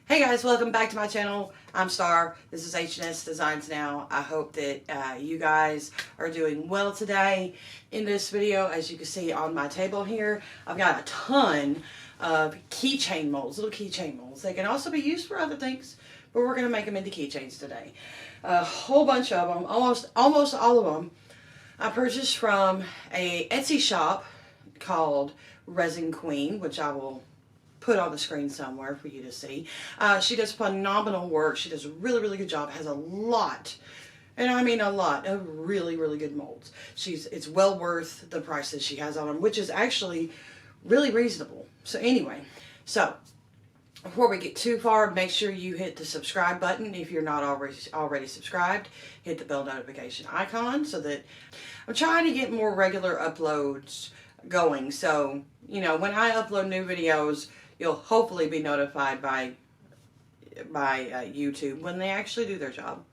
Hey guys, welcome back to my channel. I'm Star. This is H&S Designs Now. I hope that you guys are doing well today. In this video, as you can see on my table here, I've got a ton of keychain molds, little keychain molds. They can also be used for other things, but we're going to make them into keychains today. A whole bunch of them, almost all of them, I purchased from a Etsy shop called Resin Queen, which I will put on the screen somewhere for you to see. She does phenomenal work. She does a really good job. Has a lot, and I mean a lot, of really good molds. It's well worth the price that she has on them, which is actually really reasonable. So anyway, before we get too far, make sure you hit the subscribe button if you're not already subscribed. Hit the bell notification icon so that I'm trying to get more regular uploads going. So, you know, when I upload new videos, you'll hopefully be notified by YouTube when they actually do their job.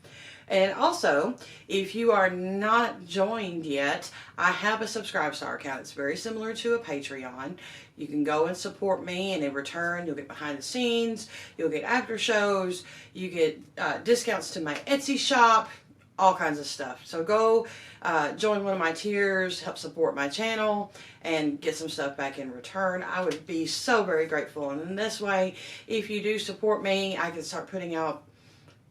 And also, if you are not joined yet, I have a Subscribe Star account. It's very similar to a Patreon. You can go and support me, and in return, you'll get behind the scenes, you'll get after shows, you get discounts to my Etsy shop, all kinds of stuff. So go join one of my tiers, help support my channel, and get some stuff back in return. I would be so very grateful. And in this way, if you do support me, I can start putting out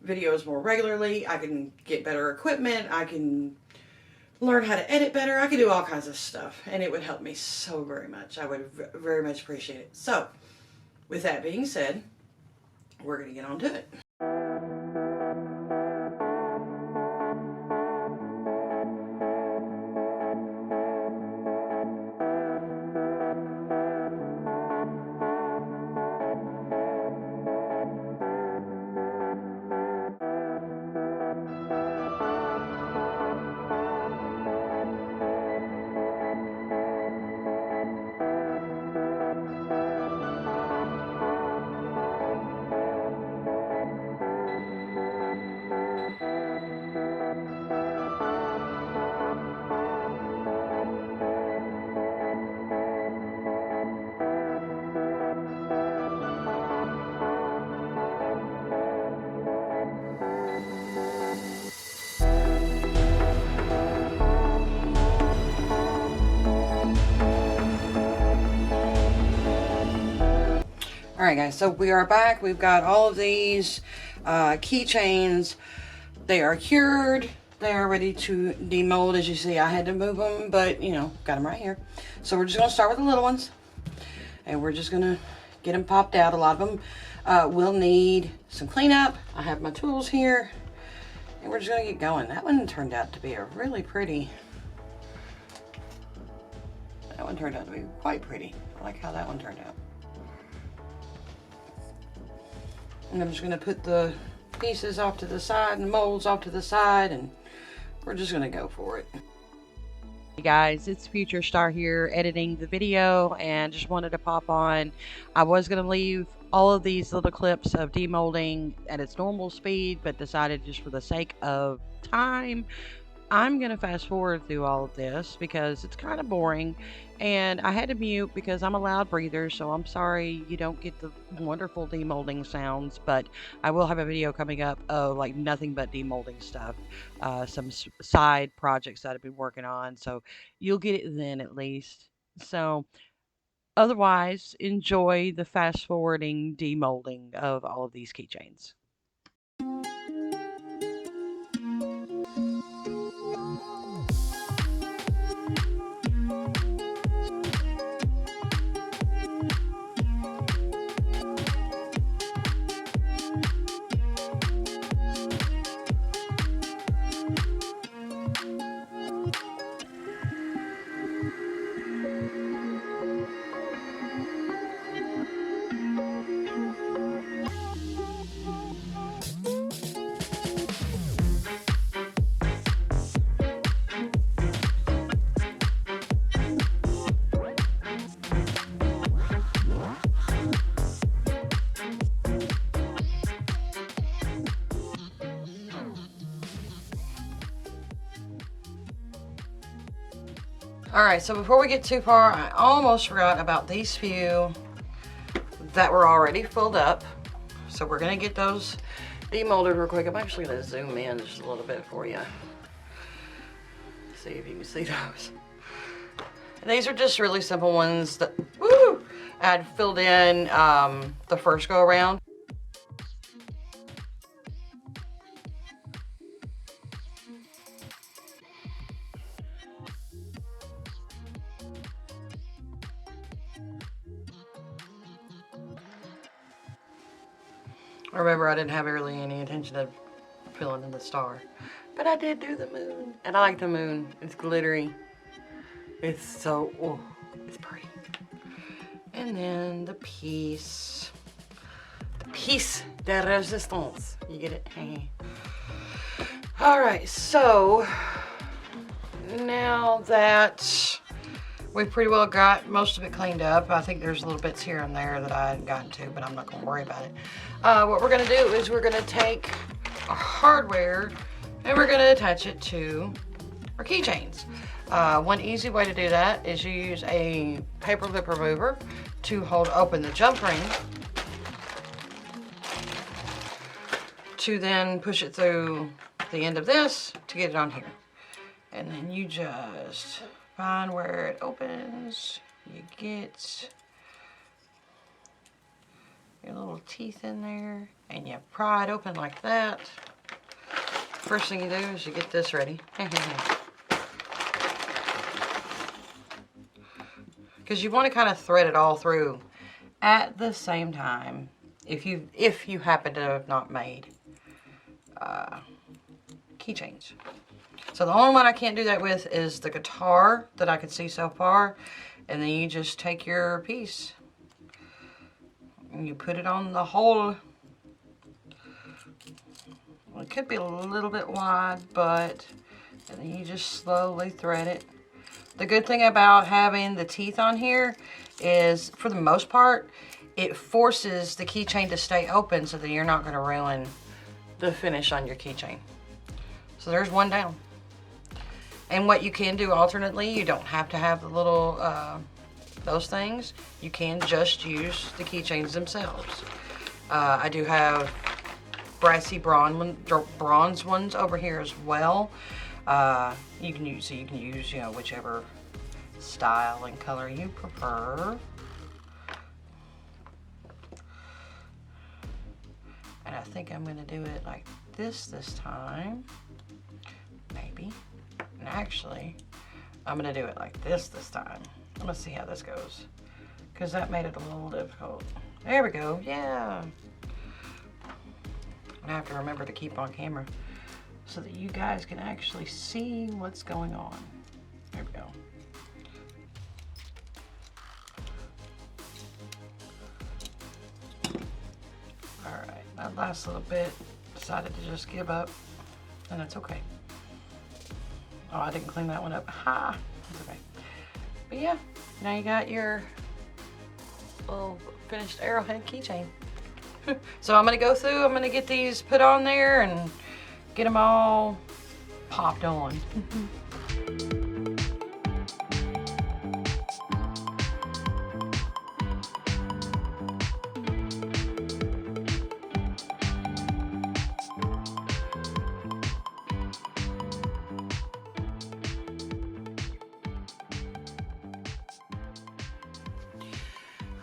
videos more regularly. I can get better equipment. I can learn how to edit better. I can do all kinds of stuff, and it would help me so very much. I would very much appreciate it. So with that being said, we're going to get on to it. Alright guys, so we are back. We've got all of these keychains. They are cured. They are ready to demold. As you see, I had to move them, but you know, got them right here. So we're just going to start with the little ones. And we're just going to get them popped out. A lot of them will need some cleanup. I have my tools here. And we're just going to get going. That one turned out to be a really pretty... That one turned out to be quite pretty. I like how that one turned out. And I'm just going to put the pieces off to the side and the molds off to the side, and we're just going to go for it. Hey guys, it's Future Star here editing the video, and just wanted to pop on. I was going to leave all of these little clips of demolding at its normal speed, but decided just for the sake of time, I'm going to fast forward through all of this because it's kind of boring, and I had to mute because I'm a loud breather, so I'm sorry you don't get the wonderful demolding sounds, but I will have a video coming up of like nothing but demolding stuff, some side projects that I've been working on, so you'll get it then at least. So otherwise, enjoy the fast forwarding demolding of all of these keychains. Alright, so before we get too far, I almost forgot about these few that were already filled up. So we're gonna get those demolded real quick. I'm actually gonna zoom in just a little bit for you. See if you can see those. And these are just really simple ones that I had filled in the first go around. Remember, I didn't have really any intention of filling in the star, but I did do the moon, and I like the moon. It's glittery. It's so, oh, it's pretty. And then the piece de resistance. You get it? All right, so now that we've pretty well got most of it cleaned up, I think there's little bits here and there that I hadn't gotten to, but I'm not gonna worry about it. What we're gonna do is we're gonna take our hardware and we're gonna attach it to our keychains. One easy way to do that is you use a paper clip remover to hold open the jump ring, to then push it through the end of this to get it on here. And then you just find where it opens, you get your little teeth in there, and you pry it open like that. First thing you do is you get this ready. Because you want to kind of thread it all through at the same time if you happen to have not made keychains. So the only one I can't do that with is the guitar that I could see so far. And then you just take your piece and you put it on the hole. Well, it could be a little bit wide, but and then you just slowly thread it. The good thing about having the teeth on here is, for the most part, it forces the keychain to stay open so that you're not going to ruin the finish on your keychain. So there's one down. And what you can do alternately, you don't have to have the little, those things. You can just use the keychains themselves. I do have brassy bronze ones over here as well. You can use, you know, whichever style and color you prefer. And I think I'm gonna do it like this time, maybe. And actually, I'm gonna do it like this time. I'm gonna see how this goes, because that made it a little difficult. There we go, yeah. I have to remember to keep on camera so that you guys can actually see what's going on. There we go. All right, that last little bit decided to just give up, and that's okay. Oh, I didn't clean that one up. Ha! That's okay. But yeah, now you got your little finished arrowhead keychain. So I'm gonna go through, I'm gonna get these put on there and get them all popped on.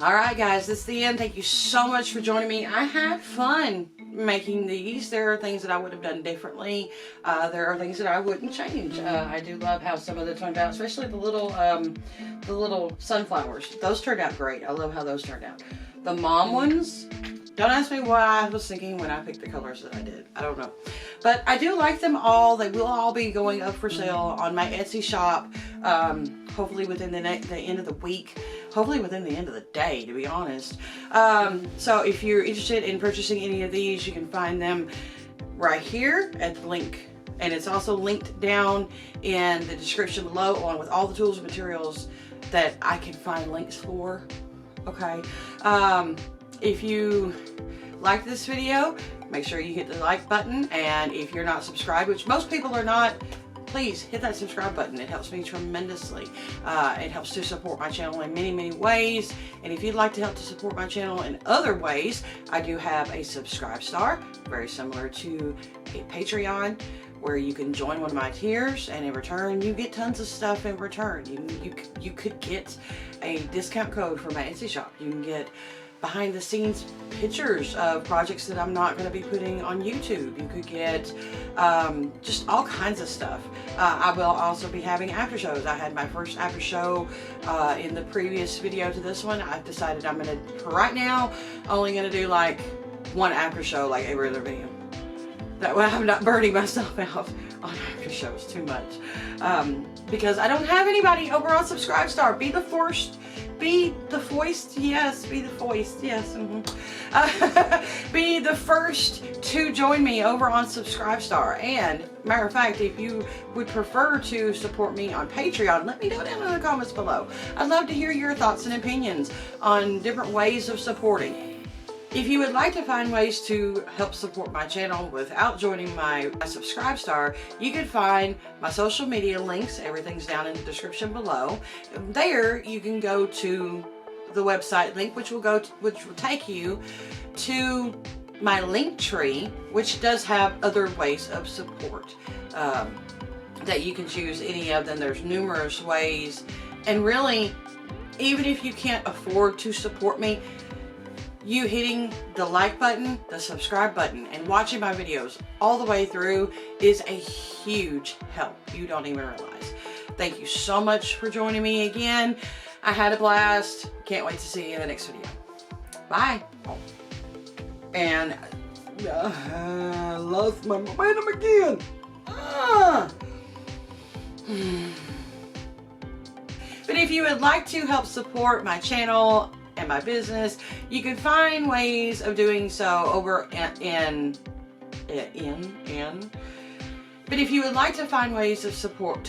All right, guys, this is the end. Thank you so much for joining me. I had fun making these. There are things that I would have done differently. There are things that I wouldn't change. I do love how some of them turned out, especially the little sunflowers. Those turned out great. I love how those turned out. The mom ones, don't ask me what I was thinking when I picked the colors that I did. I don't know. But I do like them all. They will all be going up for sale on my Etsy shop, hopefully within the end of the week. Hopefully within the end of the day, to be honest. So if you're interested in purchasing any of these, you can find them right here at the link. And it's also linked down in the description below, along with all the tools and materials that I can find links for. Okay. If you like this video, make sure you hit the like button. And if you're not subscribed, which most people are not, please hit that subscribe button. It helps me tremendously. It helps to support my channel in many, many ways. And if you'd like to help to support my channel in other ways, I do have a subscribe star, very similar to a Patreon, where you can join one of my tiers, and in return you get tons of stuff in return. You could get a discount code for my Etsy shop. You can get behind the scenes pictures of projects that I'm not going to be putting on YouTube. You could get just all kinds of stuff. I will also be having after shows. I had my first after show in the previous video to this one. I've decided I'm going to, for right now, only going to do like one after show like every other video. That way I'm not burning myself out on after shows too much. Because I don't have anybody over on Subscribestar. Be the first, be the foist, yes, be the foist, yes. Be the first to join me over on Subscribestar. And matter of fact, if you would prefer to support me on Patreon, let me know down in the comments below. I'd love to hear your thoughts and opinions on different ways of supporting. If you would like to find ways to help support my channel without joining my Subscribestar, you can find my social media links. Everything's down in the description below. There you can go to the website link, which will take you to my link tree, which does have other ways of support that you can choose any of them. There's numerous ways, and really, even if you can't afford to support me, you hitting the like button, the subscribe button, and watching my videos all the way through is a huge help. You don't even realize. Thank you so much for joining me again. I had a blast. Can't wait to see you in the next video. Bye. And I lost my momentum again. But if you would like to help support my channel and my business, you can find ways of doing so over but if you would like to find ways of support